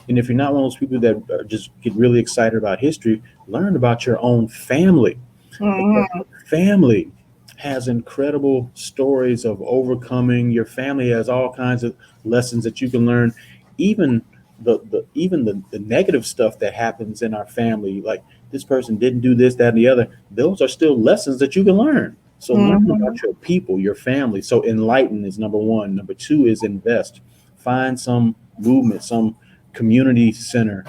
and if you're not one of those people that just get really excited about history, learn about your own family, because Mm-hmm. your family has incredible stories of overcoming. Your family has all kinds of lessons that you can learn, even the negative stuff that happens in our family, like this person didn't do this, that, and the other. Those are still lessons that you can learn. So learn Mm-hmm. about your people, your family. So enlighten is number one. Number two is invest. Find some movement, some community center,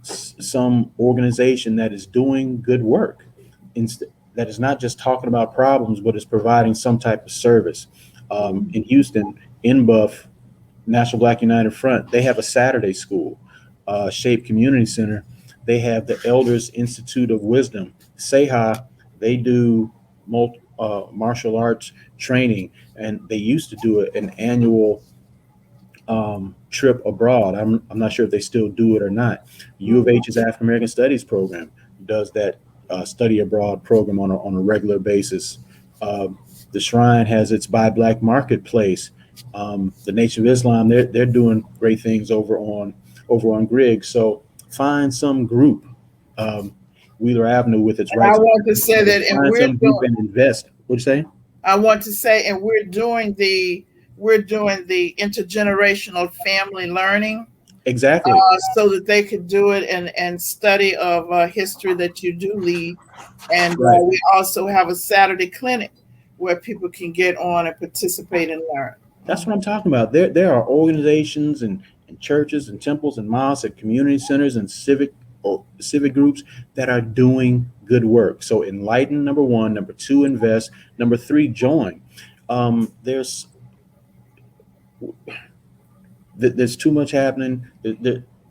some organization that is doing good work, that is not just talking about problems, but is providing some type of service. In Houston, in Buff, National Black United Front, they have a Saturday school, Shape Community Center. They have the Elders Institute of Wisdom, Seha. They do martial arts training, and they used to do an annual trip abroad. I'm not sure if they still do it or not. U of H's African American Studies program does that study abroad program on a regular basis. The Shrine has its Buy Black Marketplace. The Nation of Islam, they're doing great things over on Griggs. So find some group, um, Wheeler Avenue with its And I rights. want to say that, and Find some group and invest. What'd you say? I want to say, and we're doing the intergenerational family learning, Exactly. so that they could do it and study of history that you do lead. And Right. we also have a Saturday clinic where people can get on and participate and learn. That's what I'm talking about. There are organizations and churches and temples and mosques and community centers and civic groups that are doing good work. So enlighten, number one. Number two, invest. Number three, join. There's there's too much happening.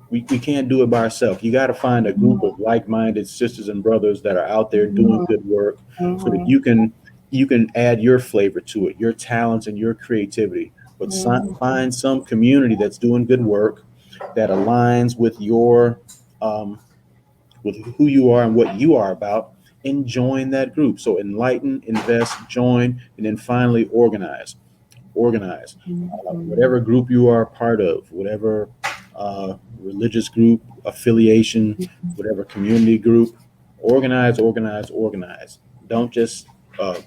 We can't do it by ourselves. You got to find a group of like-minded sisters and brothers that are out there doing Mhm, good work, so that mhm, you can add your flavor to it, your talents and your creativity. But mhm, find some community that's doing good work that aligns um, with who you are and what you are about, and join that group. So enlighten, invest, join, and then finally organize. mhm, Whatever group you are a part of, whatever religious group, affiliation, whatever community group, organize, organize, organize. Don't just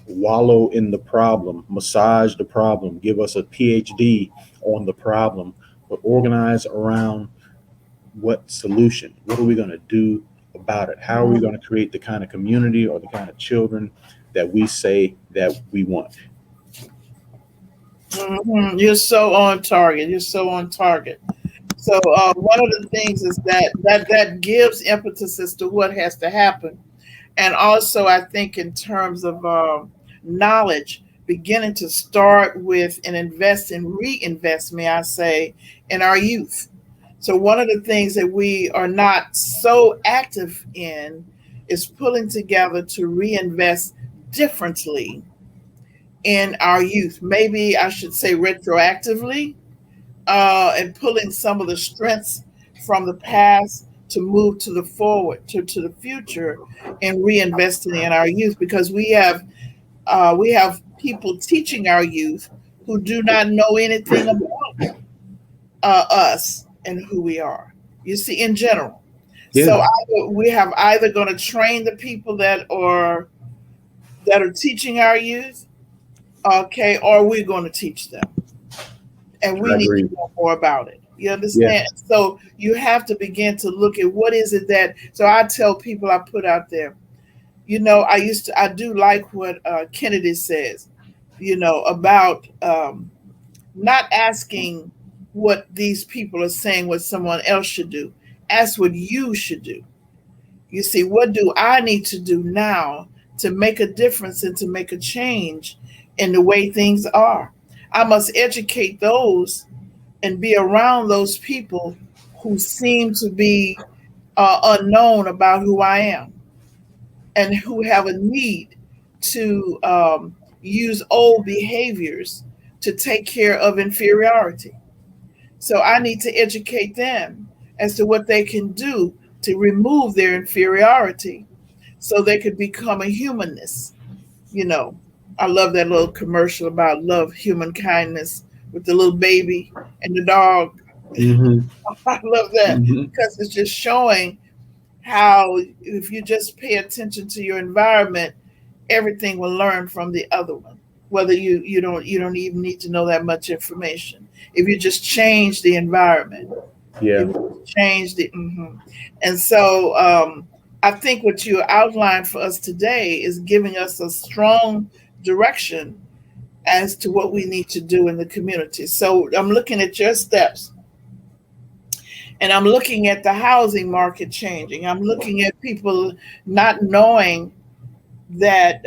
wallow in the problem, massage the problem, give us a PhD on the problem, but organize around what solution? What are we going to do about it? How are we going to create the kind of community or the kind of children that we say that we want? mhm. You're so on target. You're so on target. So one of the things is that gives impetus as to what has to happen, and also I think in terms of knowledge, beginning to start with and invest and reinvest, may I say, in our youth. So one of the things that we are not so active in is pulling together to reinvest differently in our youth. Maybe I should say retroactively, and pulling some of the strengths from the past to move to the forward to the future and reinvesting in our youth because we have people teaching our youth who do not know anything about us and who we are. You see, in general. Yeah. So we have either going to train the people that are teaching our youth, okay, or we're going to teach them, and we I need to agree. know more about it. You Yeah. understand? So you have to begin to look at what is it that. So I tell people I put out there. I do like what Kennedy says. About not asking what these people are saying, what someone else should do. Ask what you should do. You see, what do I need to do now to make a difference and to make a change in the way things are? I must educate those and be around those people who seem to be unknown about who I am and who have a need to use old behaviors to take care of inferiority. So I need to educate them as to what they can do to remove their inferiority so they could become a humanness. You know, I love that little commercial about love, human kindness with the little baby and the dog. Hmm. I love that Hmm. because it's just showing how if you just pay attention to your environment, everything will learn from the other one. Whether you don't even need to know that much information. If you just change the environment, if Yeah. you just change the and so I think what you outlined for us today is giving us a strong direction as to what we need to do in the community. So I'm looking at your steps and I'm looking at the housing market changing. I'm looking at people not knowing that,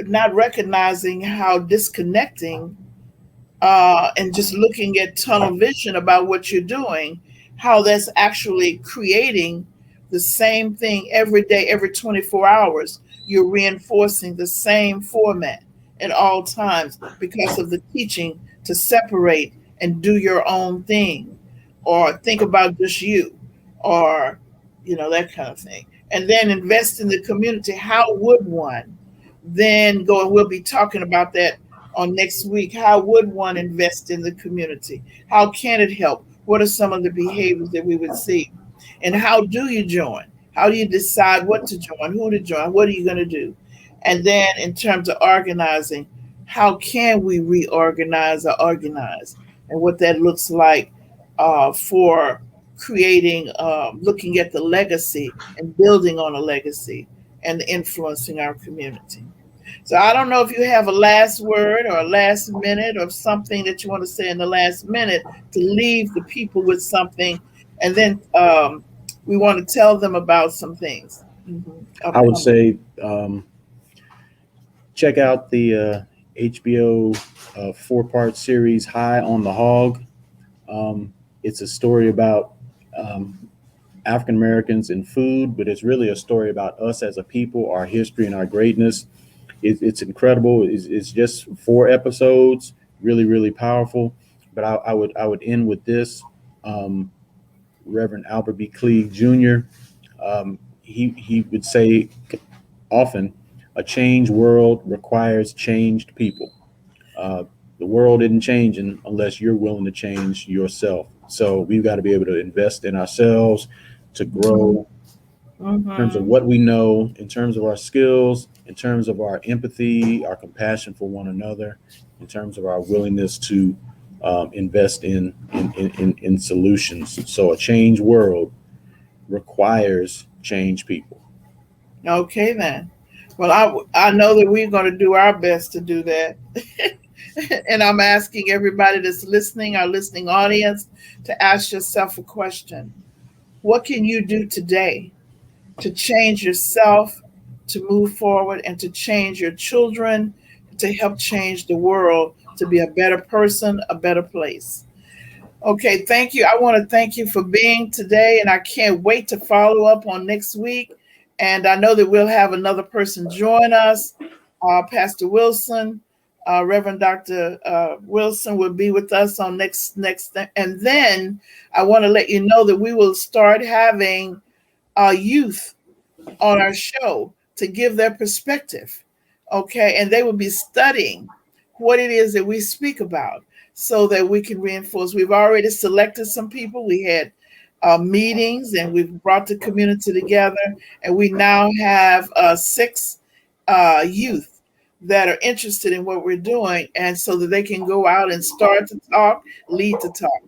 not recognizing how disconnecting and just looking at tunnel vision about what you're doing, how that's actually creating the same thing every day, every 24 hours. You're reinforcing the same format at all times because of the teaching to separate and do your own thing or think about just you or, that kind of thing. And then invest in the community. How would one then go? And we'll be talking about that on next week. How would one invest in the community? How can it help? What are some of the behaviors that we would see? And how do you join? How do you decide what to join, who to join? What are you going to do? And then in terms of organizing, how can we reorganize or organize? And what that looks like for creating, looking at the legacy and building on a legacy and influencing our community. So I don't know if you have a last word or a last minute or something that you want to say in the last minute to leave the people with something, and then we want to tell them about some things I would upcoming. say check out the HBO 4-part series High on the Hog. It's a story about um, African Americans and food, but it's really a story about us as a people, our history, and our greatness. It's incredible. It's just 4 episodes, really, really powerful. But I would end with this. Um, Reverend Albert B. Cleage Jr. He would say often, a changed world requires changed people. Uh, the world isn't changing unless you're willing to change yourself. So we've got to be able to invest in ourselves to Hmm. grow in terms of Hmm. what we know, in terms of our skills, in terms of our empathy, our compassion for one another, in terms of our willingness to invest in solutions. So a changed world requires changed people. Okay then. Well, I know that we're going to do our best to do that. And I'm asking everybody that's listening, our listening audience, to ask yourself a question. What can you do today to change yourself, to move forward, and to change your children, to help change the world to be a better person, a better place? Okay, thank you. I want to thank you for being today, and I can't wait to follow up on next week. And I know that we'll have another person join us, Pastor Wilson. Reverend Dr. Wilson will be with us on and then I want to let you know that we will start having youth on our show to give their perspective. Okay. And they will be studying what it is that we speak about so that we can reinforce. We've already selected some people. We had meetings and we've brought the community together. And we now have six youth that are interested in what we're doing. And so that they can go out and start to talk, lead to talk.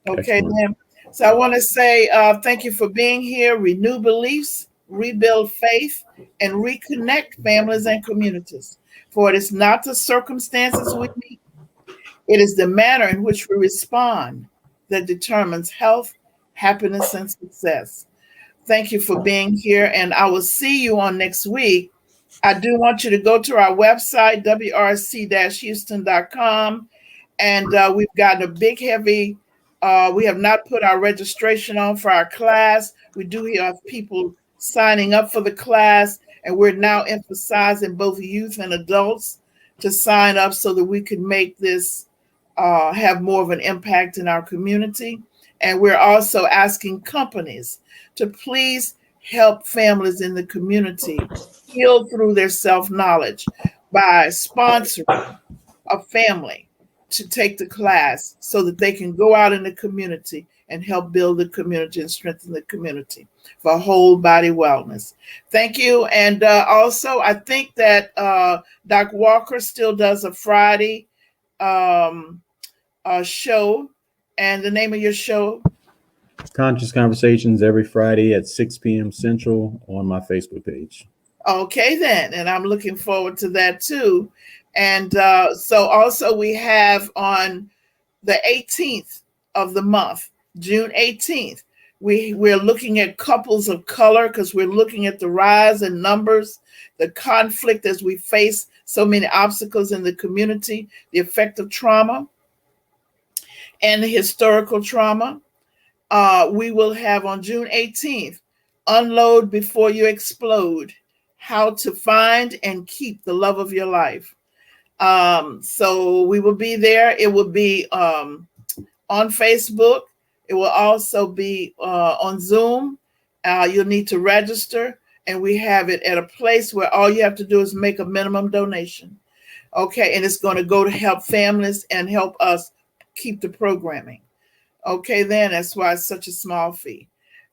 Okay, Excellent. then. So I want to say thank you for being here. Renew beliefs, rebuild faith, and reconnect families and communities. For it is not the circumstances we meet, it is the manner in which we respond that determines health, happiness, and success. Thank you for being here, and I will see you on next week. I do want you to go to our website, wrc-houston.com, and we've gotten a big, heavy, we have not put our registration on for our class. We do have people signing up for the class, and we're now emphasizing both youth and adults to sign up so that we can make this have more of an impact in our community. And we're also asking companies to please help families in the community heal through their self-knowledge by sponsoring a family to take the class so that they can go out in the community and help build the community and strengthen the community for whole body wellness. Thank you. And also, I think that Doc Walker still does a Friday show. And the name of your show? Conscious Conversations every Friday at 6 p.m. Central on my Facebook page. Okay, then. And I'm looking forward to that too. And so also we have on the 18th of the month, June 18th, we're looking at couples of color because we're looking at the rise in numbers, the conflict as we face so many obstacles in the community, the effect of trauma and the historical trauma. We will have on June 18th, Unload Before You Explode, How to Find and Keep the Love of Your Life. So we will be there. It will be on Facebook. It will also be on Zoom. You'll need to register, and we have it at a place where all you have to do is make a minimum donation. Okay, and it's going to go to help families and help us keep the programming. Okay, then that's why it's such a small fee.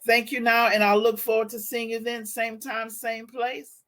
Thank you now, and I'll look forward to seeing you then, same time, same place.